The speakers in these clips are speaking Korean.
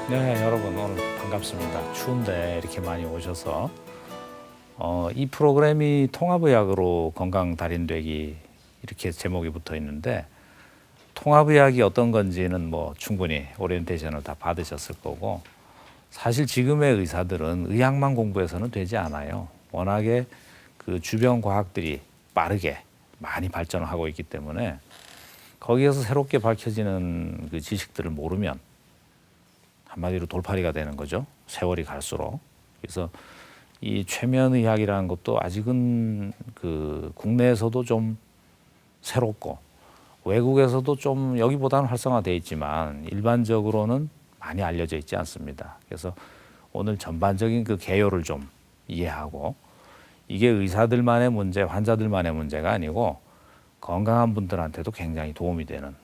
네, 여러분 오늘 반갑습니다. 추운데 이렇게 많이 오셔서 이 프로그램이 통합의학으로 건강 달인되기 이렇게 제목이 붙어 있는데 통합의학이 어떤 건지는 뭐 충분히 오리엔테이션을 다 받으셨을 거고 사실 지금의 의사들은 의학만 공부해서는 되지 않아요. 워낙에 그 주변 과학들이 빠르게 많이 발전을 하고 있기 때문에 거기에서 새롭게 밝혀지는 그 지식들을 모르면 한마디로 돌팔이가 되는 거죠. 세월이 갈수록. 그래서 이 최면의학이라는 것도 아직은 그 국내에서도 좀 새롭고 외국에서도 좀 여기보다는 활성화되어 있지만 일반적으로는 많이 알려져 있지 않습니다. 그래서 오늘 전반적인 그 개요를 좀 이해하고 이게 의사들만의 문제, 환자들만의 문제가 아니고 건강한 분들한테도 굉장히 도움이 되는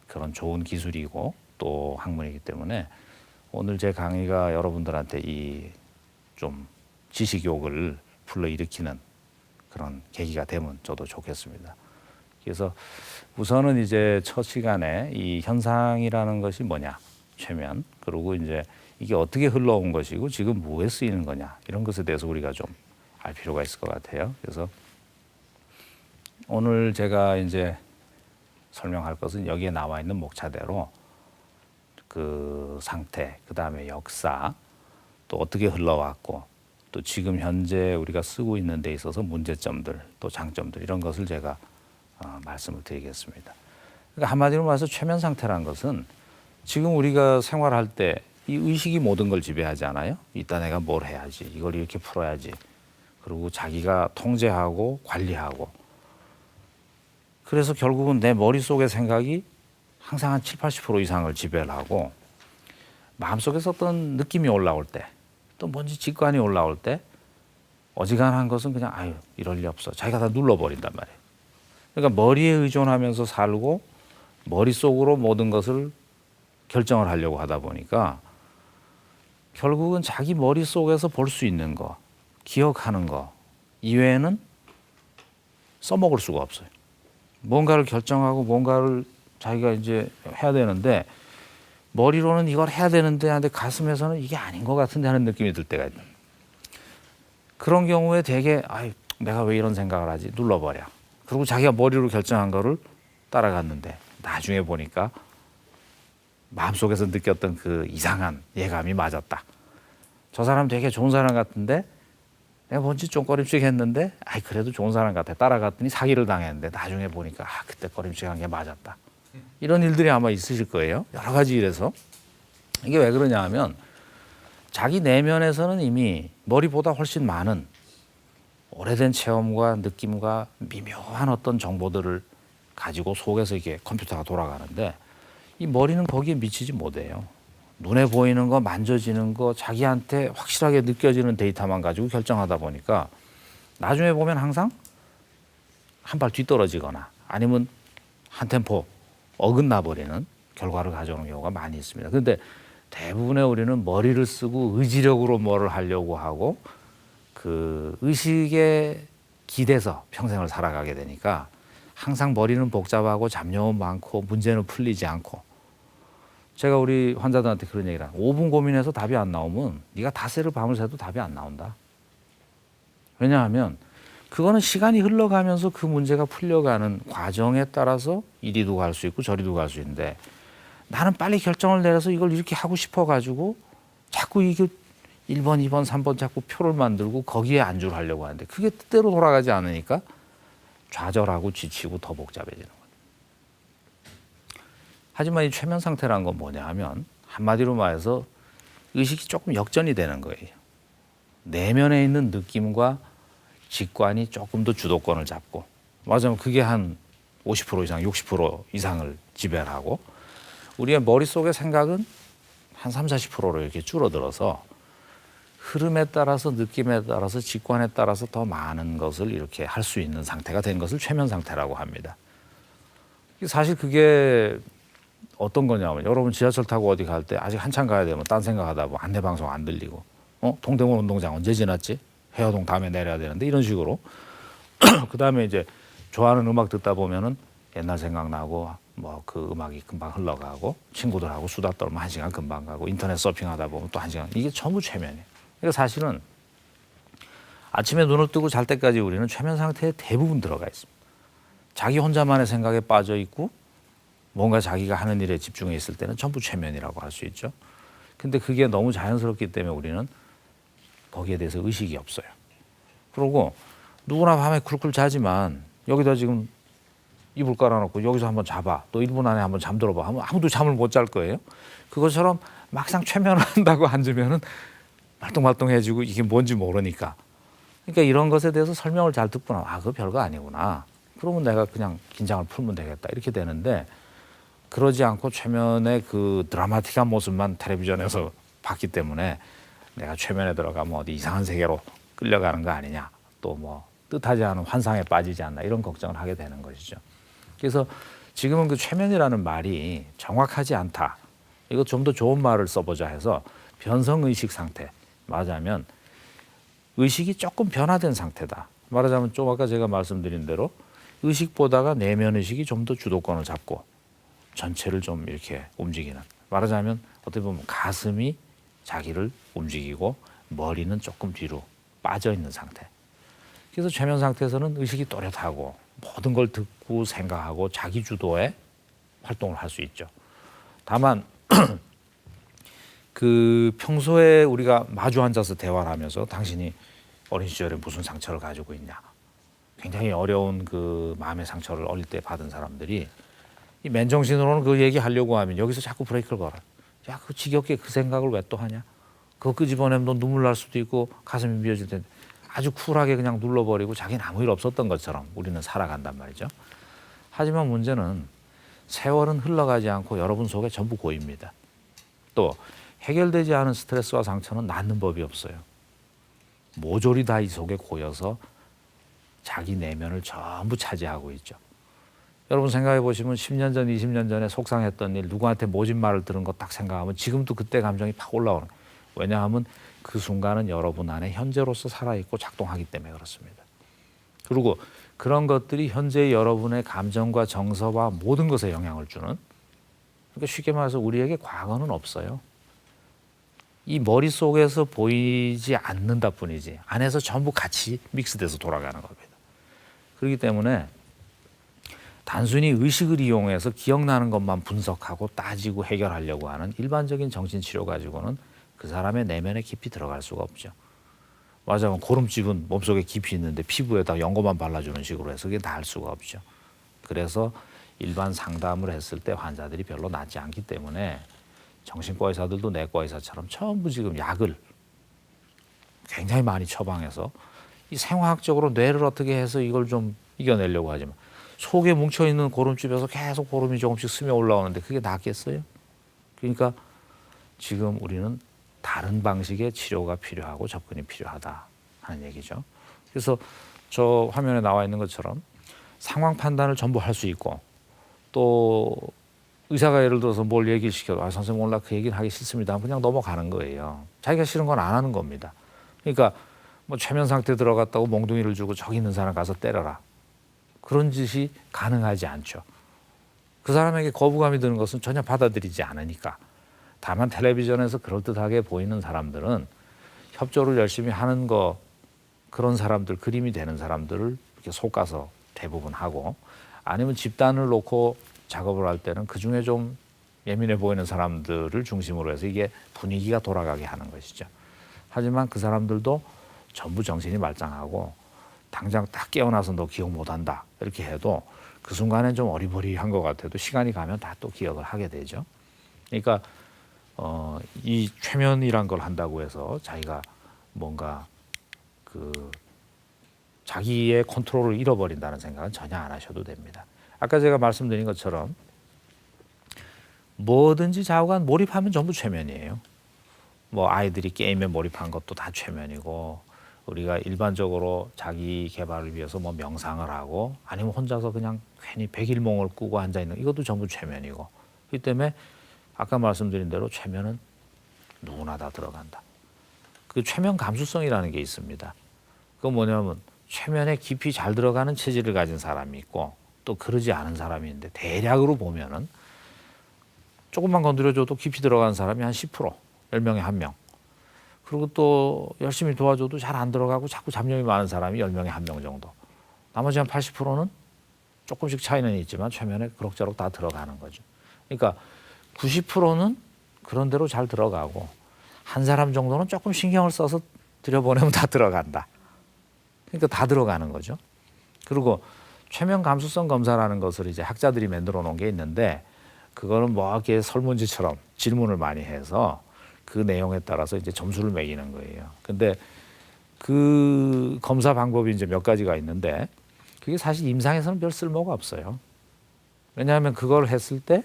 그런 좋은 기술이고 또 학문이기 때문에 오늘 제 강의가 여러분들한테 이 좀 지식욕을 불러일으키는 그런 계기가 되면 저도 좋겠습니다. 그래서 우선은 이제 첫 시간에 이 현상이라는 것이 뭐냐, 최면, 그리고 이제 이게 어떻게 흘러온 것이고 지금 뭐에 쓰이는 거냐 이런 것에 대해서 우리가 좀 알 필요가 있을 것 같아요. 그래서 오늘 제가 이제 설명할 것은 여기에 나와 있는 목차대로 그 상태, 그 다음에 역사, 또 어떻게 흘러왔고, 또 지금 현재 우리가 쓰고 있는 데 있어서 문제점들, 또 장점들 이런 것을 제가 말씀을 드리겠습니다. 그러니까 한마디로 말해서 최면 상태란 것은 지금 우리가 생활할 때 이 의식이 모든 걸 지배하지 않아요? 이따 내가 뭘 해야지, 이걸 이렇게 풀어야지, 그리고 자기가 통제하고 관리하고. 그래서 결국은 내 머릿속의 생각이 항상 한 70~80% 이상을 지배를 하고 마음속에서 어떤 느낌이 올라올 때 또 뭔지 직관이 올라올 때 어지간한 것은 그냥 아유 이럴 리 없어 자기가 다 눌러버린단 말이에요. 그러니까 머리에 의존하면서 살고 머릿속으로 모든 것을 결정을 하려고 하다 보니까 결국은 자기 머릿속에서 볼 수 있는 거, 기억하는 거 이외에는 써먹을 수가 없어요. 뭔가를 결정하고 뭔가를 자기가 이제 해야 되는데 머리로는 이걸 해야 되는데 하는데 가슴에서는 이게 아닌 것 같은데 하는 느낌이 들 때가 있다. 그런 경우에 되게 아이 내가 왜 이런 생각을 하지 눌러버려. 그리고 자기가 머리로 결정한 거를 따라갔는데 나중에 보니까 마음속에서 느꼈던 그 이상한 예감이 맞았다. 저 사람 되게 좋은 사람 같은데 내가 뭔지 좀 꺼림칙 했는데 아이 그래도 좋은 사람 같아. 따라갔더니 사기를 당했는데 나중에 보니까 아 그때 꺼림칙한 게 맞았다. 이런 일들이 아마 있으실 거예요. 여러 가지 일에서. 이게 왜 그러냐 하면 자기 내면에서는 이미 머리보다 훨씬 많은 오래된 체험과 느낌과 미묘한 어떤 정보들을 가지고 속에서 이게 컴퓨터가 돌아가는데 이 머리는 거기에 미치지 못해요. 눈에 보이는 거, 만져지는 거, 자기한테 확실하게 느껴지는 데이터만 가지고 결정하다 보니까 나중에 보면 항상 한 발 뒤떨어지거나 아니면 한 템포 어긋나 버리는 결과를 가져오는 경우가 많이 있습니다. 그런데 대부분의 우리는 머리를 쓰고 의지력으로 뭐를 하려고 하고 그 의식에 기대서 평생을 살아가게 되니까 항상 머리는 복잡하고 잡념은 많고 문제는 풀리지 않고 제가 우리 환자들한테 그런 얘기를 해요. 5분 고민해서 답이 안 나오면 네가 닷새를 밤을 새도 답이 안 나온다. 왜냐하면 그거는 시간이 흘러가면서 그 문제가 풀려가는 과정에 따라서 이리도 갈 수 있고 저리도 갈 수 있는데 나는 빨리 결정을 내려서 이걸 이렇게 하고 싶어가지고 자꾸 이게 1번, 2번, 3번 자꾸 표를 만들고 거기에 안주를 하려고 하는데 그게 뜻대로 돌아가지 않으니까 좌절하고 지치고 더 복잡해지는 거예요. 하지만 이 최면 상태라는 건 뭐냐 하면 한마디로 말해서 의식이 조금 역전이 되는 거예요. 내면에 있는 느낌과 직관이 조금 더 주도권을 잡고 맞으면 그게 한 50% 이상, 60% 이상을 지배를 하고 우리의 머릿속의 생각은 한 30~40%로 이렇게 줄어들어서 흐름에 따라서 느낌에 따라서 직관에 따라서 더 많은 것을 이렇게 할 수 있는 상태가 된 것을 최면 상태라고 합니다. 사실 그게 어떤 거냐면 여러분 지하철 타고 어디 갈 때 아직 한참 가야 되면 딴 생각하다 보면 안내방송 안 들리고 동대문 운동장 언제 지났지? 해화동 다음에 내려야 되는데 이런 식으로 그 다음에 이제 좋아하는 음악 듣다 보면은 옛날 생각나고 뭐 그 음악이 금방 흘러가고 친구들하고 수다 떨면 1시간 금방 가고 인터넷 서핑하다 보면 또 1시간. 이게 전부 최면이에요. 그러니까 사실은 아침에 눈을 뜨고 잘 때까지 우리는 최면 상태에 대부분 들어가 있습니다. 자기 혼자만의 생각에 빠져 있고 뭔가 자기가 하는 일에 집중해 있을 때는 전부 최면이라고 할 수 있죠. 근데 그게 너무 자연스럽기 때문에 우리는 거기에 대해서 의식이 없어요. 그리고 누구나 밤에 쿨쿨 자지만 여기다 지금 이불 깔아놓고 여기서 한번 자봐. 또 1분 안에 한번 잠들어봐. 하면 아무도 잠을 못 잘 거예요. 그것처럼 막상 최면을 한다고 앉으면은 말똥말똥해지고 이게 뭔지 모르니까. 그러니까 이런 것에 대해서 설명을 잘 듣고 나면 그거 별거 아니구나. 그러면 내가 그냥 긴장을 풀면 되겠다. 이렇게 되는데 그러지 않고 최면의 그 드라마틱한 모습만 텔레비전에서 봤기 때문에 내가 최면에 들어가면 어디 이상한 세계로 끌려가는 거 아니냐. 또 뭐 뜻하지 않은 환상에 빠지지 않나 이런 걱정을 하게 되는 것이죠. 그래서 지금은 그 최면이라는 말이 정확하지 않다. 이거 좀 더 좋은 말을 써보자 해서 변성의식 상태. 말하자면 의식이 조금 변화된 상태다. 말하자면 좀 아까 제가 말씀드린 대로 의식보다가 내면의식이 좀 더 주도권을 잡고 전체를 좀 이렇게 움직이는. 말하자면 어떻게 보면 가슴이 자기를 움직이고 머리는 조금 뒤로 빠져 있는 상태. 그래서 최면 상태에서는 의식이 또렷하고 모든 걸 듣고 생각하고 자기 주도의 활동을 할 수 있죠. 다만 그 평소에 우리가 마주 앉아서 대화를 하면서 당신이 어린 시절에 무슨 상처를 가지고 있냐. 굉장히 어려운 그 마음의 상처를 어릴 때 받은 사람들이 이 맨정신으로는 그 얘기 하려고 하면 여기서 자꾸 브레이크를 걸어. 야, 그 지겹게 그 생각을 왜 또 하냐. 그거 끄집어내면 너 눈물 날 수도 있고 가슴이 미어질 텐데 아주 쿨하게 그냥 눌러버리고 자기는 아무 일 없었던 것처럼 우리는 살아간단 말이죠. 하지만 문제는 세월은 흘러가지 않고 여러분 속에 전부 고입니다. 또 해결되지 않은 스트레스와 상처는 낫는 법이 없어요. 모조리 다 이 속에 고여서 자기 내면을 전부 차지하고 있죠. 여러분 생각해 보시면 10년 전, 20년 전에 속상했던 일, 누구한테 모진 말을 들은 거 딱 생각하면 지금도 그때 감정이 팍 올라오는 거예요. 왜냐하면 그 순간은 여러분 안에 현재로서 살아있고 작동하기 때문에 그렇습니다. 그리고 그런 것들이 현재 여러분의 감정과 정서와 모든 것에 영향을 주는, 그러니까 쉽게 말해서 우리에게 과거는 없어요. 이 머릿속에서 보이지 않는다 뿐이지 안에서 전부 같이 믹스돼서 돌아가는 겁니다. 그렇기 때문에 단순히 의식을 이용해서 기억나는 것만 분석하고 따지고 해결하려고 하는 일반적인 정신치료 가지고는 그 사람의 내면에 깊이 들어갈 수가 없죠. 맞아요. 고름집은 몸속에 깊이 있는데 피부에다 연고만 발라주는 식으로 해서 그게 나을 수가 없죠. 그래서 일반 상담을 했을 때 환자들이 별로 낫지 않기 때문에 정신과 의사들도 내과 의사처럼 전부 지금 약을 굉장히 많이 처방해서 이 생화학적으로 뇌를 어떻게 해서 이걸 좀 이겨내려고 하지만 속에 뭉쳐있는 고름집에서 계속 고름이 조금씩 스며 올라오는데 그게 낫겠어요? 그러니까 지금 우리는 다른 방식의 치료가 필요하고 접근이 필요하다 하는 얘기죠. 그래서 저 화면에 나와 있는 것처럼 상황 판단을 전부 할 수 있고 또 의사가 예를 들어서 뭘 얘기를 시켜도 선생님 오늘 그 얘기는 하기 싫습니다 하면 그냥 넘어가는 거예요. 자기가 싫은 건 안 하는 겁니다. 그러니까 뭐 최면 상태 들어갔다고 몽둥이를 주고 저기 있는 사람 가서 때려라. 그런 짓이 가능하지 않죠. 그 사람에게 거부감이 드는 것은 전혀 받아들이지 않으니까. 다만 텔레비전에서 그럴듯하게 보이는 사람들은 협조를 열심히 하는 거 그런 사람들, 그림이 되는 사람들을 이렇게 속아서 대부분 하고 아니면 집단을 놓고 작업을 할 때는 그중에 좀 예민해 보이는 사람들을 중심으로 해서 이게 분위기가 돌아가게 하는 것이죠. 하지만 그 사람들도 전부 정신이 말짱하고 당장 딱 깨어나서 너 기억 못한다 이렇게 해도 그 순간엔 좀 어리버리한 것 같아도 시간이 가면 다 또 기억을 하게 되죠. 그러니까 이 최면이란 걸 한다고 해서 자기가 뭔가 그 자기의 컨트롤을 잃어버린다는 생각은 전혀 안 하셔도 됩니다. 아까 제가 말씀드린 것처럼 뭐든지 좌우간 몰입하면 전부 최면이에요. 뭐 아이들이 게임에 몰입한 것도 다 최면이고 우리가 일반적으로 자기 개발을 위해서 뭐 명상을 하고 아니면 혼자서 그냥 괜히 백일몽을 꾸고 앉아있는 이것도 전부 최면이고 그렇기 때문에 아까 말씀드린 대로 최면은 누구나 다 들어간다. 그 최면 감수성이라는 게 있습니다. 그건 뭐냐면 최면에 깊이 잘 들어가는 체질을 가진 사람이 있고 또 그러지 않은 사람이 있는데 대략으로 보면은 조금만 건드려줘도 깊이 들어간 사람이 한 10%, 10명에 1명. 그리고 또 열심히 도와줘도 잘 안 들어가고 자꾸 잡념이 많은 사람이 10명에 1명 정도. 나머지 한 80%는 조금씩 차이는 있지만 최면에 그럭저럭 다 들어가는 거죠. 그러니까 90%는 그런 대로 잘 들어가고 한 사람 정도는 조금 신경을 써서 들여보내면 다 들어간다. 그러니까 다 들어가는 거죠. 그리고 최면 감수성 검사라는 것을 이제 학자들이 만들어 놓은 게 있는데 그거는 뭐 이렇게 설문지처럼 질문을 많이 해서 그 내용에 따라서 이제 점수를 매기는 거예요. 근데 그 검사 방법이 이제 몇 가지가 있는데 그게 사실 임상에서는 별 쓸모가 없어요. 왜냐하면 그걸 했을 때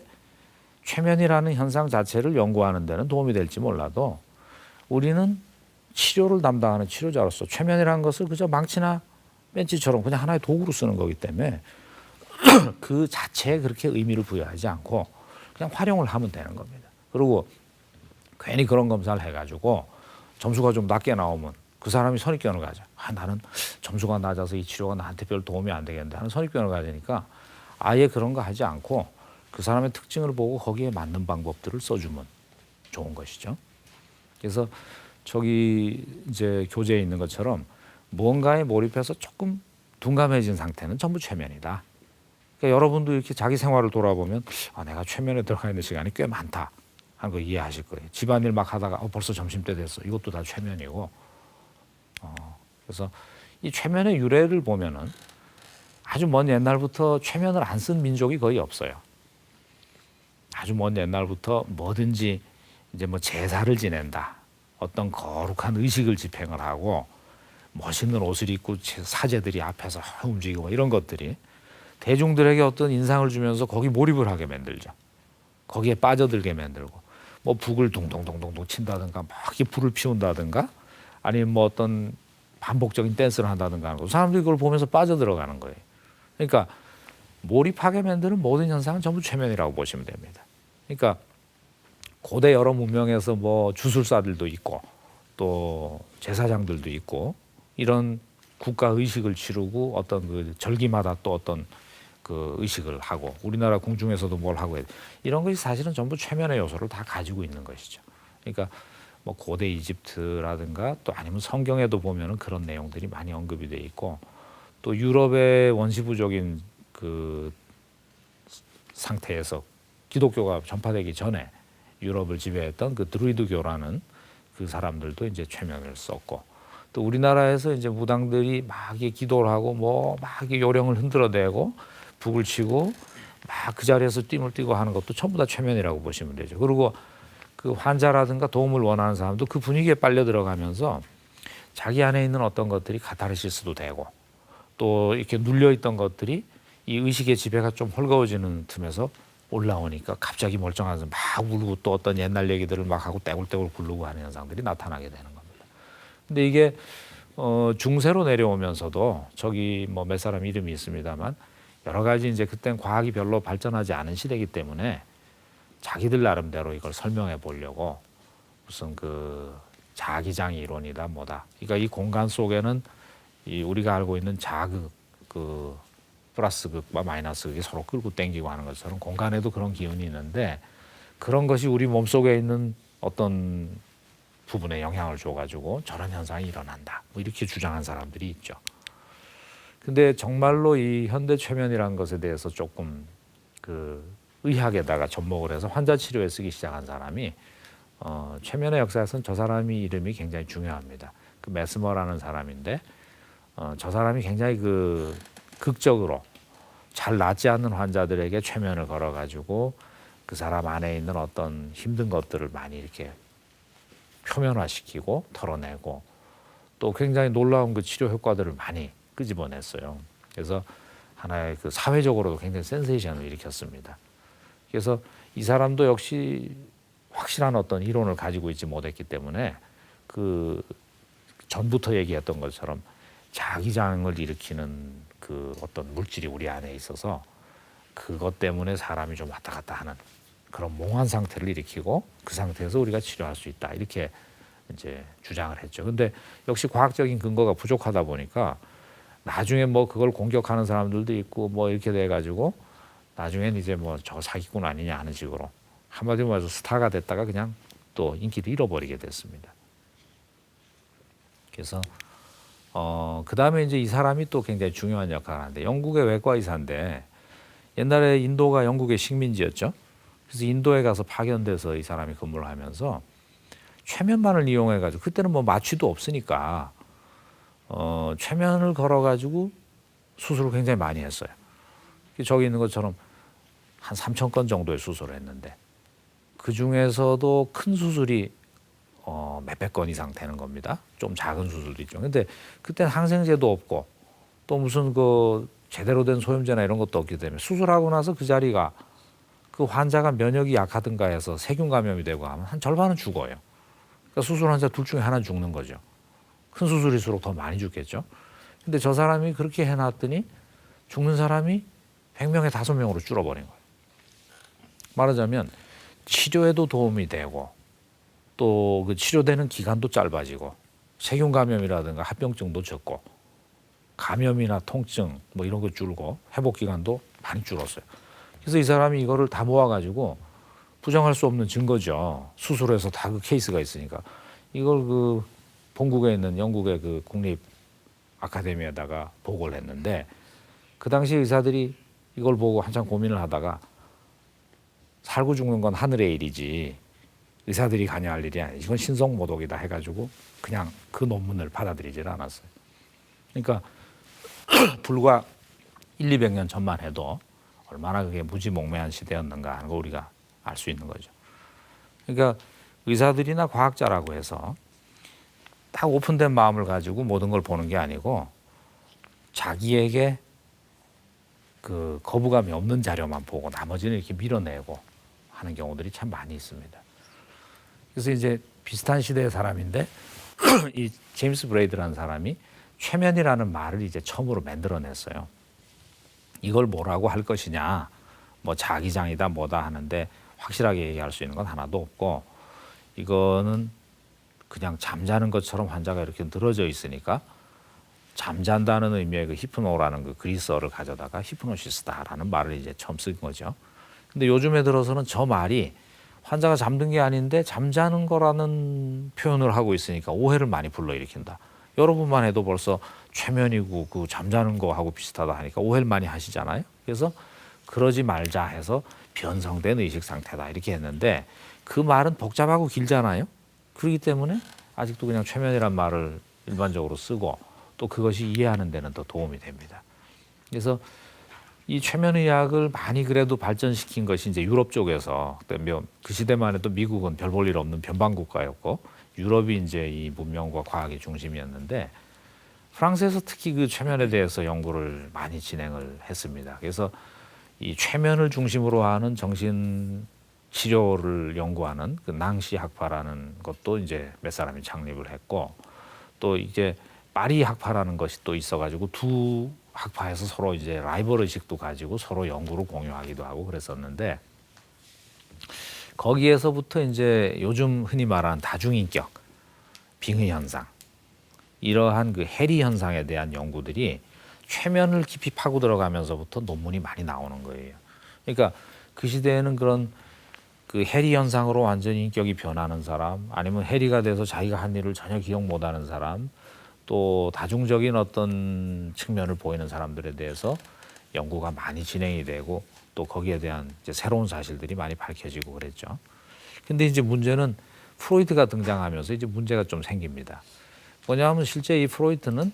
최면이라는 현상 자체를 연구하는 데는 도움이 될지 몰라도 우리는 치료를 담당하는 치료자로서 최면이라는 것을 그저 망치나 벤치처럼 그냥 하나의 도구로 쓰는 거기 때문에 그 자체에 그렇게 의미를 부여하지 않고 그냥 활용을 하면 되는 겁니다. 그리고 괜히 그런 검사를 해가지고 점수가 좀 낮게 나오면 그 사람이 선입견을 가져. 나는 점수가 낮아서 이 치료가 나한테 별 도움이 안 되겠는데 하는 선입견을 가지니까 아예 그런 거 하지 않고 그 사람의 특징을 보고 거기에 맞는 방법들을 써주면 좋은 것이죠. 그래서 저기 이제 교재에 있는 것처럼 무언가에 몰입해서 조금 둔감해진 상태는 전부 최면이다. 그러니까 여러분도 이렇게 자기 생활을 돌아보면 내가 최면에 들어가 있는 시간이 꽤 많다 하는 거 이해하실 거예요. 집안일 막 하다가 벌써 점심때 됐어. 이것도 다 최면이고. 그래서 이 최면의 유래를 보면은 아주 먼 옛날부터 최면을 안 쓴 민족이 거의 없어요. 아주 먼 옛날부터 뭐든지 이제 뭐 제사를 지낸다. 어떤 거룩한 의식을 집행을 하고 멋있는 옷을 입고 사제들이 앞에서 움직이고 이런 것들이 대중들에게 어떤 인상을 주면서 거기 몰입을 하게 만들죠. 거기에 빠져들게 만들고 뭐 북을 동동동동동 친다든가 막 이렇게 불을 피운다든가 아니면 뭐 어떤 반복적인 댄스를 한다든가 하는 거 사람들이 그걸 보면서 빠져들어가는 거예요. 그러니까 몰입하게 만드는 모든 현상은 전부 최면이라고 보시면 됩니다. 그러니까 고대 여러 문명에서 뭐 주술사들도 있고 또 제사장들도 있고 이런 국가 의식을 치르고 어떤 그 절기마다 또 어떤 그 의식을 하고 우리나라 궁중에서도 뭘 하고 이런 것이 사실은 전부 최면의 요소를 다 가지고 있는 것이죠. 그러니까 뭐 고대 이집트라든가 또 아니면 성경에도 보면은 그런 내용들이 많이 언급이 돼 있고 또 유럽의 원시부족인 그 상태에서 기독교가 전파되기 전에 유럽을 지배했던 그 드루이드교라는 그 사람들도 이제 최면을 썼고 또 우리나라에서 이제 무당들이 막 이렇게 기도를 하고 뭐 막 이렇게 요령을 흔들어대고 북을 치고 막 그 자리에서 띠을 띠고 하는 것도 전부 다 최면이라고 보시면 되죠. 그리고 그 환자라든가 도움을 원하는 사람도 그 분위기에 빨려 들어가면서 자기 안에 있는 어떤 것들이 카타르시스도 되고 또 이렇게 눌려있던 것들이 이 의식의 지배가 좀 헐거워지는 틈에서 올라오니까 갑자기 멀쩡한 사람 막 울고 또 어떤 옛날 얘기들을 막 하고 떼굴떼굴 굴르고 하는 현상들이 나타나게 되는 겁니다. 근데 이게 중세로 내려오면서도 저기 뭐 몇 사람 이름이 있습니다만 여러 가지 이제 그땐 과학이 별로 발전하지 않은 시대이기 때문에 자기들 나름대로 이걸 설명해 보려고 무슨 그 자기장 이론이다 뭐다. 그러니까 이 공간 속에는 이 우리가 알고 있는 자극 그 플러스 극과 마이너스 극이 서로 끌고 당기고 하는 것처럼 공간에도 그런 기운이 있는데 그런 것이 우리 몸속에 있는 어떤 부분에 영향을 줘가지고 저런 현상이 일어난다. 뭐 이렇게 주장한 사람들이 있죠. 근데 정말로 이 현대 최면이라는 것에 대해서 조금 그 의학에다가 접목을 해서 환자 치료에 쓰기 시작한 사람이 최면의 역사에서는 저 사람이 이름이 굉장히 중요합니다. 그 메스머라는 사람인데 저 사람이 굉장히 그 극적으로 잘 낫지 않는 환자들에게 최면을 걸어가지고 그 사람 안에 있는 어떤 힘든 것들을 많이 이렇게 표면화시키고 털어내고 또 굉장히 놀라운 그 치료 효과들을 많이 끄집어냈어요. 그래서 하나의 그 사회적으로도 굉장히 센세이션을 일으켰습니다. 그래서 이 사람도 역시 확실한 어떤 이론을 가지고 있지 못했기 때문에 그 전부터 얘기했던 것처럼 자기장을 일으키는 그 어떤 물질이 우리 안에 있어서 그것 때문에 사람이 좀 왔다 갔다 하는 그런 몽환 상태를 일으키고 그 상태에서 우리가 치료할 수 있다 이렇게 이제 주장을 했죠. 근데 역시 과학적인 근거가 부족하다 보니까 나중에 뭐 그걸 공격하는 사람들도 있고 뭐 이렇게 돼가지고 나중엔 이제 뭐 저 사기꾼 아니냐 하는 식으로 한마디로 말해서 스타가 됐다가 그냥 또 인기를 잃어버리게 됐습니다. 그래서 그 다음에 이제 이 사람이 또 굉장히 중요한 역할을 하는데 영국의 외과 의사인데 옛날에 인도가 영국의 식민지였죠. 그래서 인도에 가서 파견돼서 이 사람이 근무를 하면서 최면만을 이용해가지고 그때는 뭐 마취도 없으니까 최면을 걸어가지고 수술을 굉장히 많이 했어요. 저기 있는 것처럼 한 3,000건 정도의 수술을 했는데 그 중에서도 큰 수술이 몇백 건 이상 되는 겁니다. 좀 작은 수술도 있죠. 근데 그때는 항생제도 없고 또 무슨 그 제대로 된 소염제나 이런 것도 없기 때문에 수술하고 나서 그 자리가 그 환자가 면역이 약하든가 해서 세균 감염이 되고 하면 한 절반은 죽어요. 그러니까 수술 환자 둘 중에 하나는 죽는 거죠. 큰 수술일수록 더 많이 죽겠죠. 근데 저 사람이 그렇게 해놨더니 죽는 사람이 100명에 5명으로 줄어버린 거예요. 말하자면 치료에도 도움이 되고 또 그 치료되는 기간도 짧아지고 세균 감염이라든가 합병증도 적고 감염이나 통증 뭐 이런 거 줄고 회복 기간도 많이 줄었어요. 그래서 이 사람이 이거를 다 모아가지고 부정할 수 없는 증거죠. 수술해서 다 그 케이스가 있으니까 이걸 그 본국에 있는 영국의 그 국립 아카데미에다가 보고를 했는데 그 당시 의사들이 이걸 보고 한참 고민을 하다가 살고 죽는 건 하늘의 일이지 의사들이 관여할 일이 아니지 이건 신성모독이다 해가지고 그냥 그 논문을 받아들이질 않았어요. 그러니까 불과 100~200년 전만 해도 얼마나 그게 무지몽매한 시대였는가 하는 거 우리가 알 수 있는 거죠. 그러니까 의사들이나 과학자라고 해서 딱 오픈된 마음을 가지고 모든 걸 보는 게 아니고 자기에게 그 거부감이 없는 자료만 보고 나머지는 이렇게 밀어내고 하는 경우들이 참 많이 있습니다. 그래서 이제 비슷한 시대의 사람인데 이 제임스 브레이드라는 사람이 최면이라는 말을 이제 처음으로 만들어냈어요. 이걸 뭐라고 할 것이냐, 뭐 자기장이다 뭐다 하는데 확실하게 얘기할 수 있는 건 하나도 없고 이거는 그냥 잠자는 것처럼 환자가 이렇게 늘어져 있으니까 잠잔다는 의미의 그 히프노라는 그 그리스어를 가져다가 히프노시스다라는 말을 이제 처음 쓴 거죠. 근데 요즘에 들어서는 저 말이 환자가 잠든 게 아닌데 잠자는 거라는 표현을 하고 있으니까 오해를 많이 불러일으킨다. 여러분만 해도 벌써 최면이고 그 잠자는 거하고 비슷하다 하니까 오해를 많이 하시잖아요. 그래서 그러지 말자 해서 변성된 의식 상태다 이렇게 했는데 그 말은 복잡하고 길잖아요. 그렇기 때문에 아직도 그냥 최면이란 말을 일반적으로 쓰고 또 그것이 이해하는 데는 더 도움이 됩니다. 그래서 이 최면의학을 많이 그래도 발전시킨 것이 이제 유럽 쪽에서 그 시대만 해도 미국은 별 볼 일 없는 변방국가였고 유럽이 이제 이 문명과 과학의 중심이었는데 프랑스에서 특히 그 최면에 대해서 연구를 많이 진행을 했습니다. 그래서 이 최면을 중심으로 하는 정신 치료를 연구하는 그 낭시 학파라는 것도 이제 몇 사람이 창립을 했고 또 이제 파리 학파라는 것이 또 있어가지고 두 학파에서 서로 이제 라이벌 의식도 가지고 서로 연구를 공유하기도 하고 그랬었는데 거기에서부터 이제 요즘 흔히 말하는 다중인격, 빙의 현상 이러한 그 해리 현상에 대한 연구들이 최면을 깊이 파고 들어가면서부터 논문이 많이 나오는 거예요. 그러니까 그 시대에는 그런 그 해리 현상으로 완전히 인격이 변하는 사람, 아니면 해리가 돼서 자기가 한 일을 전혀 기억 못하는 사람, 또 다중적인 어떤 측면을 보이는 사람들에 대해서 연구가 많이 진행이 되고 또 거기에 대한 이제 새로운 사실들이 많이 밝혀지고 그랬죠. 근데 이제 문제는 프로이트가 등장하면서 이제 문제가 좀 생깁니다. 뭐냐면 실제 이 프로이트는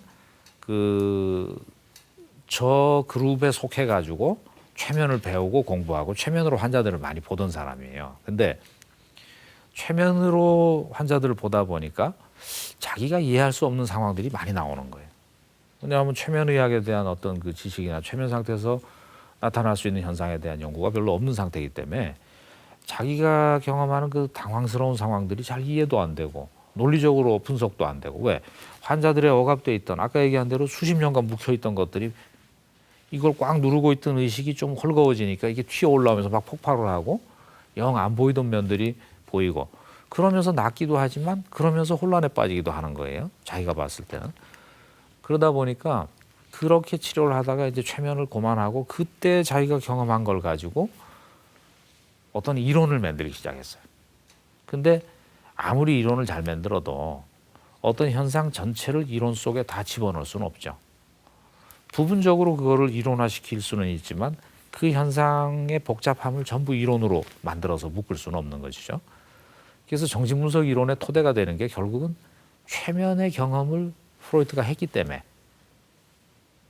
저 그룹에 속해 가지고 최면을 배우고 공부하고 최면으로 환자들을 많이 보던 사람이에요. 근데 최면으로 환자들을 보다 보니까 자기가 이해할 수 없는 상황들이 많이 나오는 거예요. 왜냐하면 최면의학에 대한 어떤 그 지식이나 최면 상태에서 나타날 수 있는 현상에 대한 연구가 별로 없는 상태이기 때문에 자기가 경험하는 그 당황스러운 상황들이 잘 이해도 안 되고 논리적으로 분석도 안 되고 왜 환자들의 억압돼 있던 아까 얘기한 대로 수십 년간 묵혀 있던 것들이 이걸 꽉 누르고 있던 의식이 좀 헐거워지니까 이게 튀어 올라오면서 막 폭발을 하고 영 안 보이던 면들이 보이고 그러면서 낫기도 하지만 그러면서 혼란에 빠지기도 하는 거예요. 자기가 봤을 때는. 그러다 보니까 그렇게 치료를 하다가 이제 최면을 고만하고 그때 자기가 경험한 걸 가지고 어떤 이론을 만들기 시작했어요. 근데 아무리 이론을 잘 만들어도 어떤 현상 전체를 이론 속에 다 집어넣을 수는 없죠. 부분적으로 그거를 이론화시킬 수는 있지만 그 현상의 복잡함을 전부 이론으로 만들어서 묶을 수는 없는 것이죠. 그래서 정신분석 이론의 토대가 되는 게 결국은 최면의 경험을 프로이트가 했기 때문에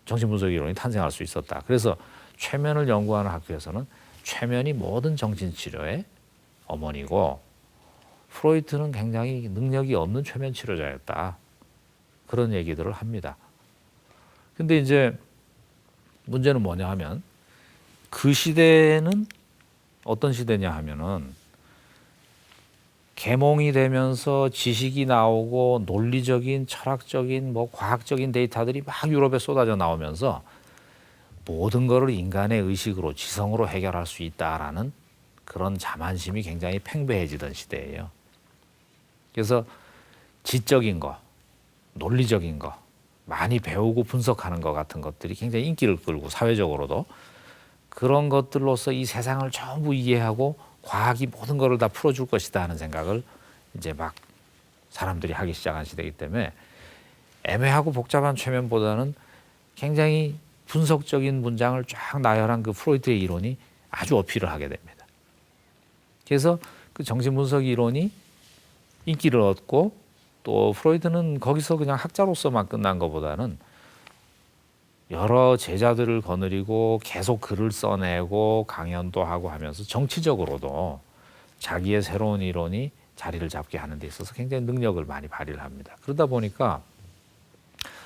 정신분석 이론이 탄생할 수 있었다. 그래서 최면을 연구하는 학교에서는 최면이 모든 정신치료의 어머니고 프로이트는 굉장히 능력이 없는 최면 치료자였다. 그런 얘기들을 합니다. 근데 이제 문제는 뭐냐 하면 그 시대는 어떤 시대냐 하면은 계몽이 되면서 지식이 나오고 논리적인 철학적인 뭐 과학적인 데이터들이 막 유럽에 쏟아져 나오면서 모든 것을 인간의 의식으로 지성으로 해결할 수 있다라는 그런 자만심이 굉장히 팽배해지던 시대예요. 그래서 지적인 거, 논리적인 거, 많이 배우고 분석하는 것 같은 것들이 굉장히 인기를 끌고 사회적으로도 그런 것들로서 이 세상을 전부 이해하고 과학이 모든 것을 다 풀어줄 것이다 하는 생각을 이제 막 사람들이 하기 시작한 시대이기 때문에 애매하고 복잡한 최면보다는 굉장히 분석적인 문장을 쫙 나열한 그 프로이트의 이론이 아주 어필을 하게 됩니다. 그래서 그 정신분석 이론이 인기를 얻고 또 프로이트는 거기서 그냥 학자로서만 끝난 것보다는 여러 제자들을 거느리고 계속 글을 써내고 강연도 하고 하면서 정치적으로도 자기의 새로운 이론이 자리를 잡게 하는 데 있어서 굉장히 능력을 많이 발휘를 합니다. 그러다 보니까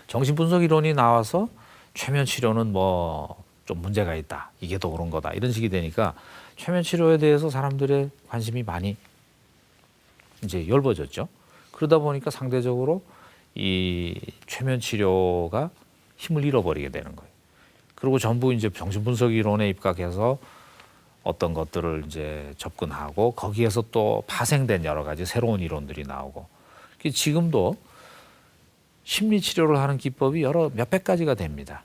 정신분석 이론이 나와서 최면 치료는 뭐 좀 문제가 있다. 이게 더 그런 거다. 이런 식이 되니까 최면 치료에 대해서 사람들의 관심이 많이 이제 열버졌죠. 그러다 보니까 상대적으로 이 최면 치료가 힘을 잃어버리게 되는 거예요. 그리고 전부 이제 정신분석 이론에 입각해서 어떤 것들을 이제 접근하고 거기에서 또 파생된 여러 가지 새로운 이론들이 나오고 지금도 심리 치료를 하는 기법이 여러 몇백 가지가 됩니다.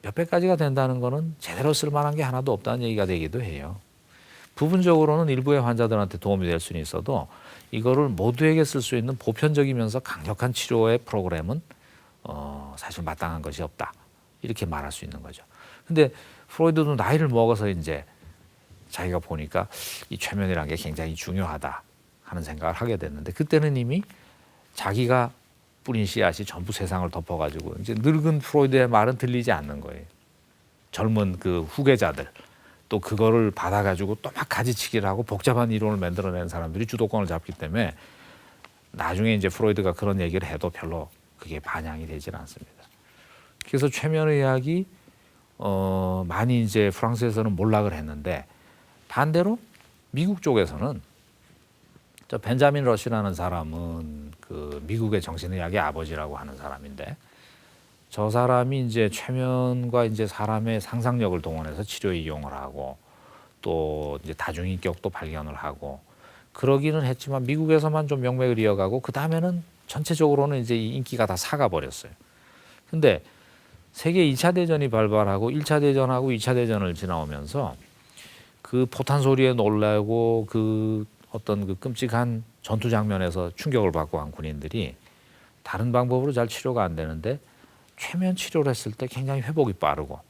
몇백 가지가 된다는 거는 제대로 쓸만한 게 하나도 없다는 얘기가 되기도 해요. 부분적으로는 일부의 환자들한테 도움이 될 수는 있어도 이거를 모두에게 쓸 수 있는 보편적이면서 강력한 치료의 프로그램은 사실 마땅한 것이 없다. 이렇게 말할 수 있는 거죠. 근데 프로이드도 나이를 먹어서 이제 자기가 보니까 이 최면이라는 게 굉장히 중요하다 하는 생각을 하게 됐는데 그때는 이미 자기가 뿌린 씨앗이 전부 세상을 덮어가지고 이제 늙은 프로이드의 말은 들리지 않는 거예요. 젊은 그 후계자들 또 그거를 받아가지고 또 막 가지치기를 하고 복잡한 이론을 만들어내는 사람들이 주도권을 잡기 때문에 나중에 이제 프로이드가 그런 얘기를 해도 별로 그게 반영이 되질 않습니다. 그래서 최면의학이 많이 이제 프랑스에서는 몰락을 했는데 반대로 미국 쪽에서는 저 벤자민 러시라는 사람은 그 미국의 정신의학의 아버지라고 하는 사람인데 저 사람이 이제 최면과 이제 사람의 상상력을 동원해서 치료에 이용을 하고 또 이제 다중인격도 발견을 하고 그러기는 했지만 미국에서만 좀 명맥을 이어가고 그 다음에는 전체적으로는 이제 이 인기가 다 사가버렸어요. 근데 세계 2차 대전이 발발하고 1차 대전하고 2차 대전을 지나오면서 그 포탄 소리에 놀라고 그 어떤 그 끔찍한 전투 장면에서 충격을 받고 한 군인들이 다른 방법으로 잘 치료가 안 되는데 최면 치료를 했을 때 굉장히 회복이 빠르고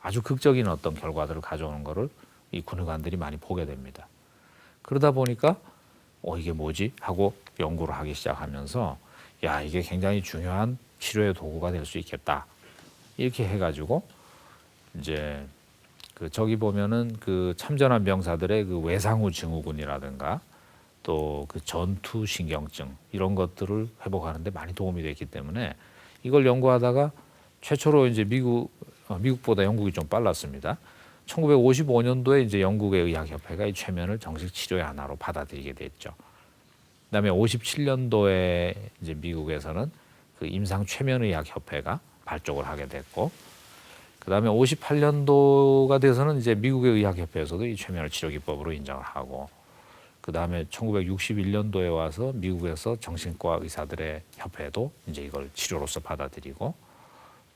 아주 극적인 어떤 결과들을 가져오는 거를 이 군의관들이 많이 보게 됩니다. 그러다 보니까 이게 뭐지? 하고 연구를 하기 시작하면서 야, 이게 굉장히 중요한 치료의 도구가 될 수 있겠다. 이렇게 해가지고 이제 그 저기 보면은 그 참전한 병사들의 그 외상후 증후군이라든가 또 그 전투 신경증 이런 것들을 회복하는데 많이 도움이 됐기 때문에 이걸 연구하다가 최초로 이제 미국보다 영국이 좀 빨랐습니다. 1955년도에 이제 영국의 의학협회가 이 최면을 정식 치료의 하나로 받아들이게 됐죠. 그다음에 57년도에 이제 미국에서는 그 임상 최면의학협회가 발족을 하게 됐고, 그다음에 58년도가 돼서는 이제 미국의 의학협회에서도 이 최면을 치료 기법으로 인정을 하고, 그다음에 1961년도에 와서 미국에서 정신과 의사들의 협회도 이제 이걸 치료로서 받아들이고,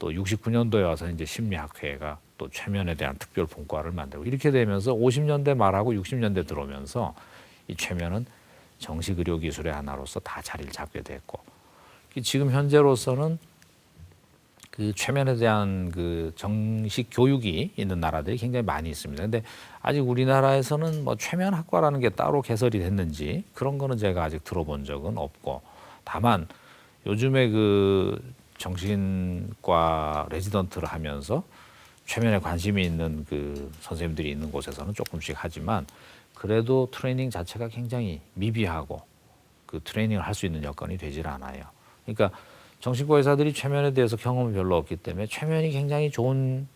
또 69년도에 와서 이제 심리학회가 또 최면에 대한 특별 분과를 만들고 이렇게 되면서 50년대 말하고 60년대 들어오면서 이 최면은 정식 의료 기술의 하나로서 다 자리를 잡게 됐고 지금 현재로서는 그 최면에 대한 그 정식 교육이 있는 나라들이 굉장히 많이 있습니다. 근데 아직 우리나라에서는 뭐 최면 학과라는 게 따로 개설이 됐는지 그런 거는 제가 아직 들어본 적은 없고 다만 요즘에 그 정신과 레지던트를 하면서 최면에 관심이 있는 그 선생님들이 있는 곳에서는 조금씩 하지만 그래도 트레이닝 자체가 굉장히 미비하고 그 트레이닝을 할 수 있는 여건이 되질 않아요. 그러니까 정신과 의사들이 최면에 대해서 경험이 별로 없기 때문에 최면이 굉장히 좋은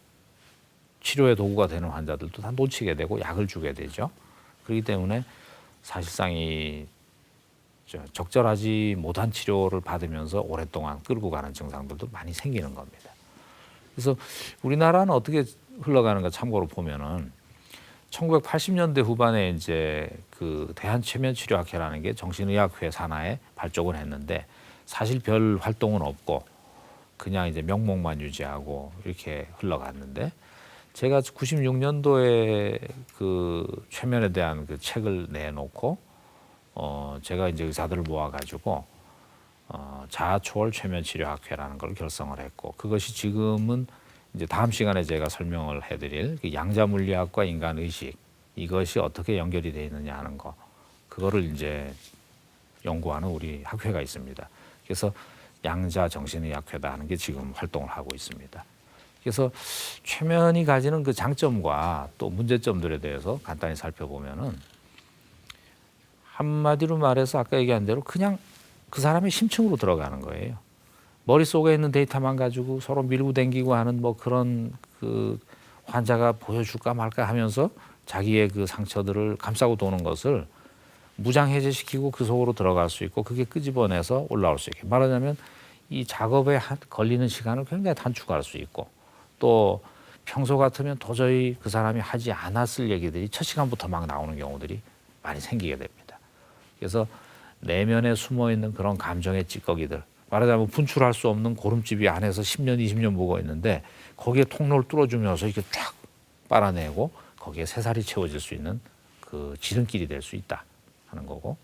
치료의 도구가 되는 환자들도 다 놓치게 되고 약을 주게 되죠. 그렇기 때문에 사실상 이 적절하지 못한 치료를 받으면서 오랫동안 끌고 가는 증상들도 많이 생기는 겁니다. 그래서 우리나라는 어떻게 흘러가는가 참고로 보면은 1980년대 후반에 이제 그 대한최면치료학회라는 게 정신의학회 산하에 발족을 했는데 사실 별 활동은 없고 그냥 이제 명목만 유지하고 이렇게 흘러갔는데 제가 96년도에 그 최면에 대한 그 책을 내놓고 제가 이제 의사들을 모아가지고 자아초월 최면치료학회라는 걸 결성을 했고 그것이 지금은 이제 다음 시간에 제가 설명을 해드릴 그 양자물리학과 인간의식 이것이 어떻게 연결이 되어 있느냐 하는 거 그거를 이제 연구하는 우리 학회가 있습니다. 그래서 양자정신의학회다 하는 게 지금 활동을 하고 있습니다. 그래서 최면이 가지는 그 장점과 또 문제점들에 대해서 간단히 살펴보면은 한마디로 말해서 아까 얘기한 대로 그냥 그 사람의 심층으로 들어가는 거예요. 머릿속에 있는 데이터만 가지고 서로 밀고 댕기고 하는 뭐 그런 그 환자가 보여줄까 말까 하면서 자기의 그 상처들을 감싸고 도는 것을 무장해제시키고 그 속으로 들어갈 수 있고 그게 끄집어내서 올라올 수 있게 말하자면 이 작업에 걸리는 시간을 굉장히 단축할 수 있고 또 평소 같으면 도저히 그 사람이 하지 않았을 얘기들이 첫 시간부터 막 나오는 경우들이 많이 생기게 됩니다. 그래서 내면에 숨어있는 그런 감정의 찌꺼기들 말하자면 분출할 수 없는 고름집이 안에서 10년, 20년 묵어 있는데 거기에 통로를 뚫어주면서 이렇게 쫙 빨아내고 거기에 새살이 채워질 수 있는 그 지름길이 될 수 있다 하는 거고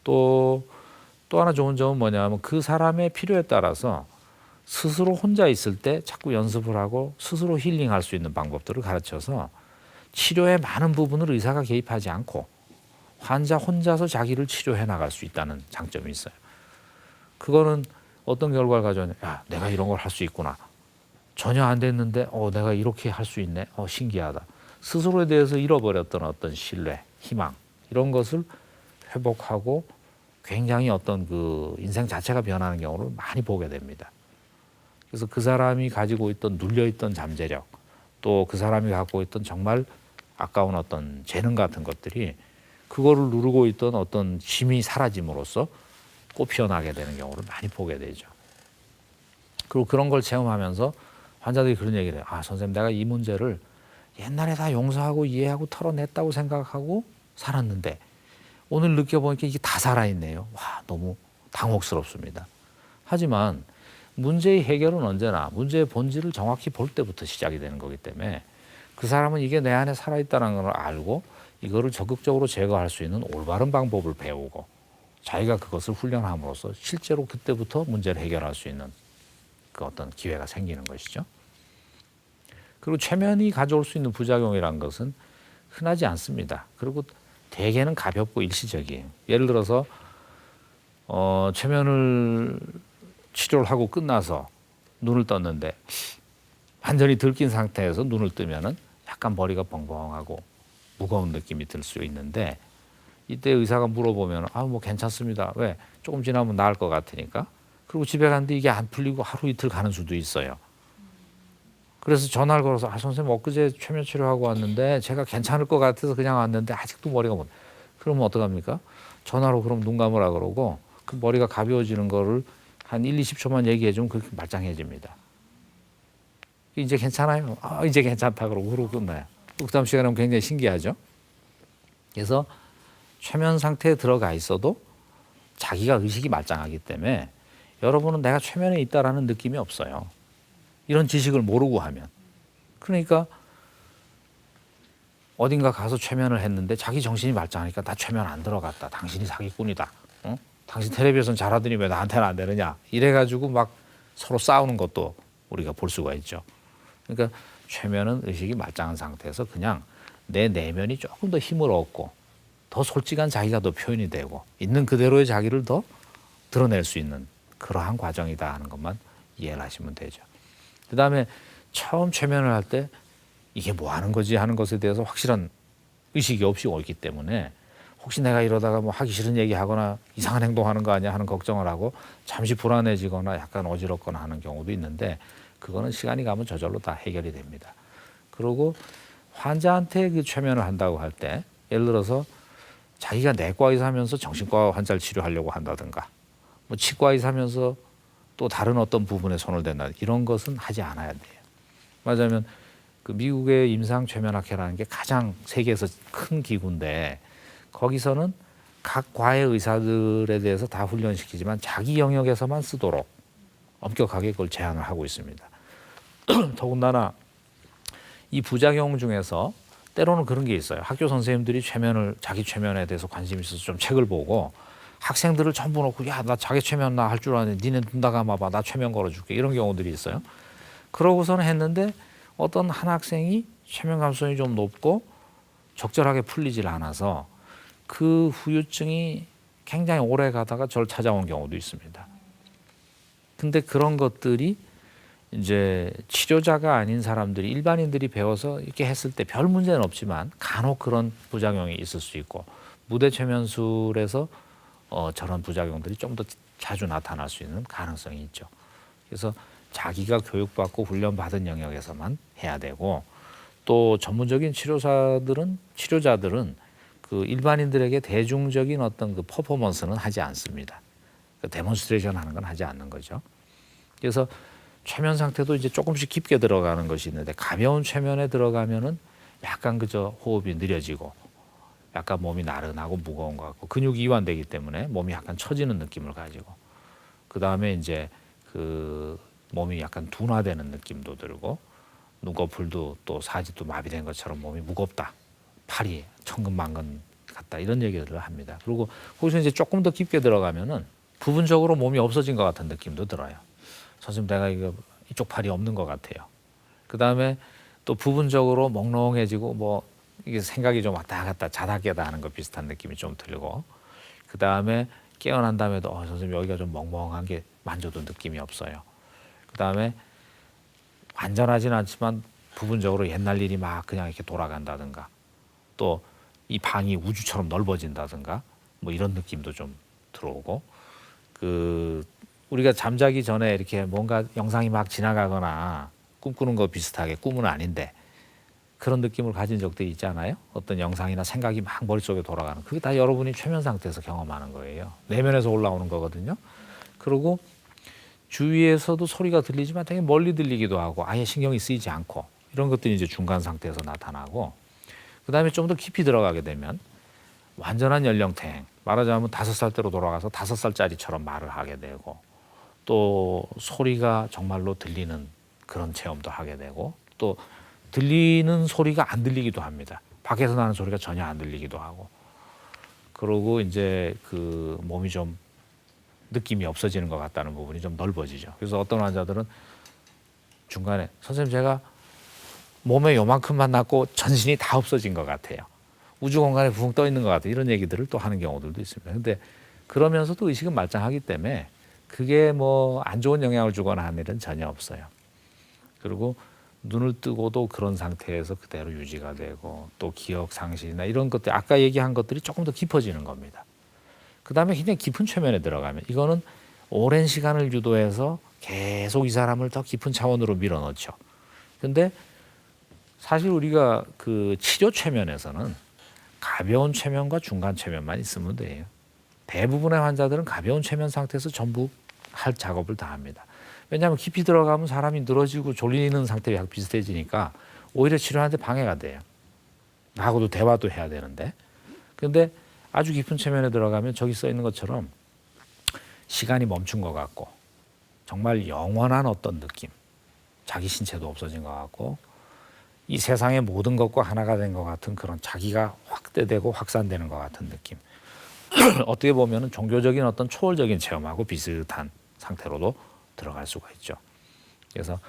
또 하나 좋은 점은 뭐냐면 그 사람의 필요에 따라서 스스로 혼자 있을 때 자꾸 연습을 하고 스스로 힐링할 수 있는 방법들을 가르쳐서 치료의 많은 부분을 의사가 개입하지 않고 환자 혼자서 자기를 치료해 나갈 수 있다는 장점이 있어요. 그거는 어떤 결과를 가져오냐. 야, 내가 이런 걸 할 수 있구나. 전혀 안 됐는데 내가 이렇게 할 수 있네. 신기하다. 스스로에 대해서 잃어버렸던 어떤 신뢰, 희망 이런 것을 회복하고 굉장히 어떤 그 인생 자체가 변하는 경우를 많이 보게 됩니다. 그래서 그 사람이 가지고 있던 눌려있던 잠재력 또 그 사람이 갖고 있던 정말 아까운 어떤 재능 같은 것들이 그거를 누르고 있던 어떤 힘이 사라짐으로써 꽃 피어나게 되는 경우를 많이 보게 되죠. 그리고 그런 걸 체험하면서 환자들이 그런 얘기를 해요. 아, 선생님 내가 이 문제를 옛날에 다 용서하고 이해하고 털어냈다고 생각하고 살았는데 오늘 느껴보니까 이게 다 살아있네요. 와, 너무 당혹스럽습니다. 하지만 문제의 해결은 언제나 문제의 본질을 정확히 볼 때부터 시작이 되는 거기 때문에 그 사람은 이게 내 안에 살아있다는 걸 알고 이거를 적극적으로 제거할 수 있는 올바른 방법을 배우고 자기가 그것을 훈련함으로써 실제로 그때부터 문제를 해결할 수 있는 그 어떤 기회가 생기는 것이죠. 그리고 최면이 가져올 수 있는 부작용이라는 것은 흔하지 않습니다. 그리고 대개는 가볍고 일시적이에요. 예를 들어서 최면을 치료를 하고 끝나서 눈을 떴는데 완전히 들킨 상태에서 눈을 뜨면은 약간 머리가 벙벙하고 무거운 느낌이 들 수 있는데 이때 의사가 물어보면 뭐 괜찮습니다. 왜? 조금 지나면 나을 것 같으니까. 그리고 집에 갔는데 이게 안 풀리고 하루 이틀 가는 수도 있어요. 그래서 전화를 걸어서 선생님 엊그제 최면 치료하고 왔는데 제가 괜찮을 것 같아서 그냥 왔는데 아직도 머리가 못. 그러면 어떡합니까? 전화로 그럼 눈 감으라 그러고 그 머리가 가벼워지는 거를 한 1, 20초만 얘기해 주면 그렇게 말짱해집니다. 이제 괜찮아요. 이제 괜찮다 그러고 끝나요. 그 다음 시간은 굉장히 신기하죠. 그래서 최면 상태에 들어가 있어도 자기가 의식이 말짱하기 때문에 여러분은 내가 최면에 있다라는 느낌이 없어요. 이런 지식을 모르고 하면. 그러니까 어딘가 가서 최면을 했는데 자기 정신이 말짱하니까 나 최면 안 들어갔다. 당신이 사기꾼이다. 어? 당신 텔레비전 잘하더니 왜 나한테는 안 되느냐. 이래가지고 막 서로 싸우는 것도 우리가 볼 수가 있죠. 그러니까 최면은 의식이 말짱한 상태에서 그냥 내 내면이 조금 더 힘을 얻고 더 솔직한 자기가 더 표현이 되고 있는 그대로의 자기를 더 드러낼 수 있는 그러한 과정이다 하는 것만 이해를 하시면 되죠. 그다음에 처음 최면을 할 때 이게 뭐 하는 거지 하는 것에 대해서 확실한 의식이 없이 오기 때문에 혹시 내가 이러다가 뭐 하기 싫은 얘기하거나 이상한 행동하는 거 아니야 하는 걱정을 하고 잠시 불안해지거나 약간 어지럽거나 하는 경우도 있는데 그거는 시간이 가면 저절로 다 해결이 됩니다. 그리고 환자한테 그 최면을 한다고 할 때 예를 들어서 자기가 내과 의사면서 정신과 환자를 치료하려고 한다든가 뭐 치과 의사면서 또 다른 어떤 부분에 손을 댄다 이런 것은 하지 않아야 돼요. 맞으면 그 미국의 임상최면학회라는 게 가장 세계에서 큰 기구인데 거기서는 각 과의 의사들에 대해서 다 훈련시키지만 자기 영역에서만 쓰도록 엄격하게 그걸 제한을 하고 있습니다. 더군다나 이 부작용 중에서 때로는 그런 게 있어요. 학교 선생님들이 자기 최면에 대해서 관심이 있어서 좀 책을 보고 학생들을 전부 놓고 야, 나 자기 최면 나 할 줄 아는데 니네 눈 다 감아봐. 나 최면 걸어줄게. 이런 경우들이 있어요. 그러고서는 했는데 어떤 한 학생이 최면 감수성이 좀 높고 적절하게 풀리질 않아서 그 후유증이 굉장히 오래 가다가 저를 찾아온 경우도 있습니다. 근데 그런 것들이 이제 치료자가 아닌 사람들이 일반인들이 배워서 이렇게 했을 때 별 문제는 없지만 간혹 그런 부작용이 있을 수 있고 무대 최면술에서 저런 부작용들이 좀 더 자주 나타날 수 있는 가능성이 있죠. 그래서 자기가 교육받고 훈련받은 영역에서만 해야 되고 또 전문적인 치료자들은 그 일반인들에게 대중적인 어떤 그 퍼포먼스는 하지 않습니다. 그 데몬스트레이션 하는 건 하지 않는 거죠. 그래서 최면 상태도 이제 조금씩 깊게 들어가는 것이 있는데 가벼운 최면에 들어가면은 약간 그저 호흡이 느려지고 약간 몸이 나른하고 무거운 것 같고 근육이 이완되기 때문에 몸이 약간 처지는 느낌을 가지고 그 다음에 이제 그 몸이 약간 둔화되는 느낌도 들고 눈꺼풀도 또 사지도 마비된 것처럼 몸이 무겁다. 팔이 천근만근 같다. 이런 얘기들을 합니다. 그리고 거기서 이제 조금 더 깊게 들어가면은 부분적으로 몸이 없어진 것 같은 느낌도 들어요. 선생님 내가 이쪽 팔이 없는 것 같아요. 그 다음에 또 부분적으로 몽롱해지고 뭐 이게 생각이 좀 왔다 갔다 자다 깨다 하는 것 비슷한 느낌이 좀 들고 그 다음에 깨어난 다음에도 선생님 여기가 좀 멍멍한 게 만져도 느낌이 없어요. 그 다음에 완전하진 않지만 부분적으로 옛날 일이 막 그냥 이렇게 돌아간다든가 또 이 방이 우주처럼 넓어진다든가 뭐 이런 느낌도 좀 들어오고 그 우리가 잠자기 전에 이렇게 뭔가 영상이 막 지나가거나 꿈꾸는 거 비슷하게 꿈은 아닌데 그런 느낌을 가진 적도 있잖아요. 어떤 영상이나 생각이 막 머릿속에 돌아가는 그게 다 여러분이 최면 상태에서 경험하는 거예요. 내면에서 올라오는 거거든요. 그리고 주위에서도 소리가 들리지만 되게 멀리 들리기도 하고 아예 신경이 쓰이지 않고 이런 것들이 이제 중간 상태에서 나타나고 그다음에 좀 더 깊이 들어가게 되면 완전한 연령탱 말하자면 5살대로 돌아가서 5살짜리처럼 말을 하게 되고 또 소리가 정말로 들리는 그런 체험도 하게 되고 또 들리는 소리가 안 들리기도 합니다. 밖에서 나는 소리가 전혀 안 들리기도 하고 그러고 이제 그 몸이 좀 느낌이 없어지는 것 같다는 부분이 좀 넓어지죠. 그래서 어떤 환자들은 중간에 선생님 제가 몸에 요만큼만 났고 전신이 다 없어진 것 같아요. 우주 공간에 붕 떠 있는 것 같아요. 이런 얘기들을 또 하는 경우들도 있습니다. 근데 그러면서도 의식은 말짱하기 때문에 그게 뭐 안 좋은 영향을 주거나 하는 일은 전혀 없어요. 그리고 눈을 뜨고도 그런 상태에서 그대로 유지가 되고 또 기억 상실이나 이런 것들 아까 얘기한 것들이 조금 더 깊어지는 겁니다. 그 다음에 굉장히 깊은 최면에 들어가면 이거는 오랜 시간을 유도해서 계속 이 사람을 더 깊은 차원으로 밀어넣죠. 근데 사실 우리가 그 치료 최면에서는 가벼운 최면과 중간 최면만 있으면 돼요. 대부분의 환자들은 가벼운 최면 상태에서 전부 할 작업을 다 합니다. 왜냐하면 깊이 들어가면 사람이 늘어지고 졸리는 상태가 비슷해지니까 오히려 치료하는데 방해가 돼요. 나하고도 대화도 해야 되는데. 근데 아주 깊은 최면에 들어가면 저기 써 있는 것처럼 시간이 멈춘 것 같고 정말 영원한 어떤 느낌. 자기 신체도 없어진 것 같고 이 세상의 모든 것과 하나가 된 것 같은 그런 자기가 확대되고 확산되는 것 같은 느낌. 어떻게 보면 종교적인 어떤 초월적인 체험하고 비슷한 상태로도 들어갈 수가 있죠. 그래서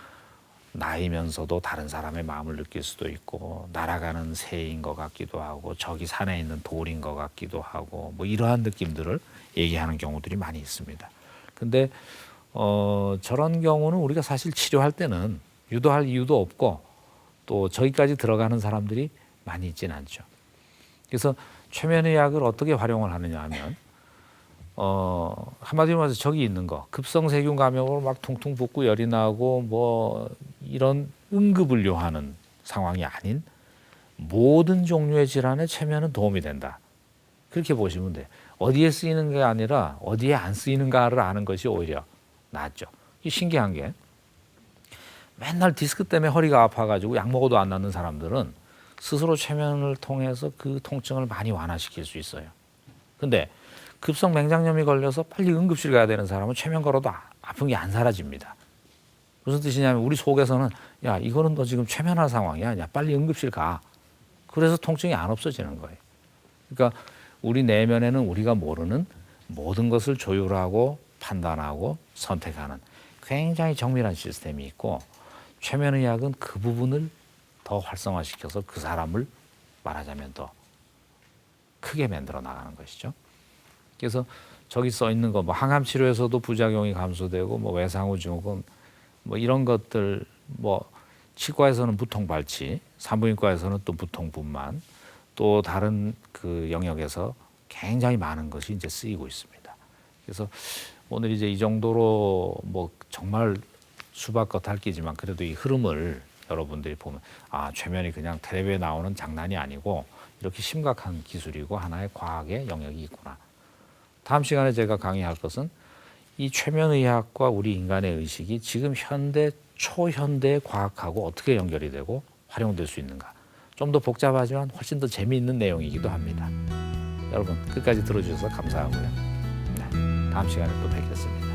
나이면서도 다른 사람의 마음을 느낄 수도 있고 날아가는 새인 것 같기도 하고 저기 산에 있는 돌인 것 같기도 하고 뭐 이러한 느낌들을 얘기하는 경우들이 많이 있습니다. 근데 저런 경우는 우리가 사실 치료할 때는 유도할 이유도 없고 또 저기까지 들어가는 사람들이 많이 있지는 않죠. 그래서 최면의학을 어떻게 활용을 하느냐 하면 한마디로 말해서 저기 있는 거 급성세균 감염으로 막 퉁퉁 붓고 열이 나고 뭐 이런 응급을 요하는 상황이 아닌 모든 종류의 질환에 최면은 도움이 된다. 그렇게 보시면 돼요. 어디에 쓰이는 게 아니라 어디에 안 쓰이는가를 아는 것이 오히려 낫죠. 이 신기한 게 맨날 디스크 때문에 허리가 아파가지고 약 먹어도 안 낫는 사람들은 스스로 최면을 통해서 그 통증을 많이 완화시킬 수 있어요. 근데 급성 맹장염이 걸려서 빨리 응급실 가야 되는 사람은 최면 걸어도 아픈 게 안 사라집니다. 무슨 뜻이냐면 우리 속에서는 야 이거는 너 지금 최면할 상황이야. 야 빨리 응급실 가. 그래서 통증이 안 없어지는 거예요. 그러니까 우리 내면에는 우리가 모르는 모든 것을 조율하고 판단하고 선택하는 굉장히 정밀한 시스템이 있고 최면의학은 그 부분을 더 활성화시켜서 그 사람을 말하자면 더 크게 만들어 나가는 것이죠. 그래서 저기 써 있는 거 뭐 항암 치료에서도 부작용이 감소되고 뭐 외상후 증후군 뭐 이런 것들 뭐 치과에서는 무통 발치, 산부인과에서는 또 무통 분만 또 다른 그 영역에서 굉장히 많은 것이 이제 쓰이고 있습니다. 그래서 오늘 이제 이 정도로 뭐 정말 수박겉 핥기지만 그래도 이 흐름을 여러분들이 보면 아 최면이 그냥 텔레비에 나오는 장난이 아니고 이렇게 심각한 기술이고 하나의 과학의 영역이 있구나. 다음 시간에 제가 강의할 것은 이 최면의학과 우리 인간의 의식이 지금 현대, 초현대 과학하고 어떻게 연결이 되고 활용될 수 있는가. 좀 더 복잡하지만 훨씬 더 재미있는 내용이기도 합니다. 여러분 끝까지 들어주셔서 감사하고요. 네, 다음 시간에 또 뵙겠습니다.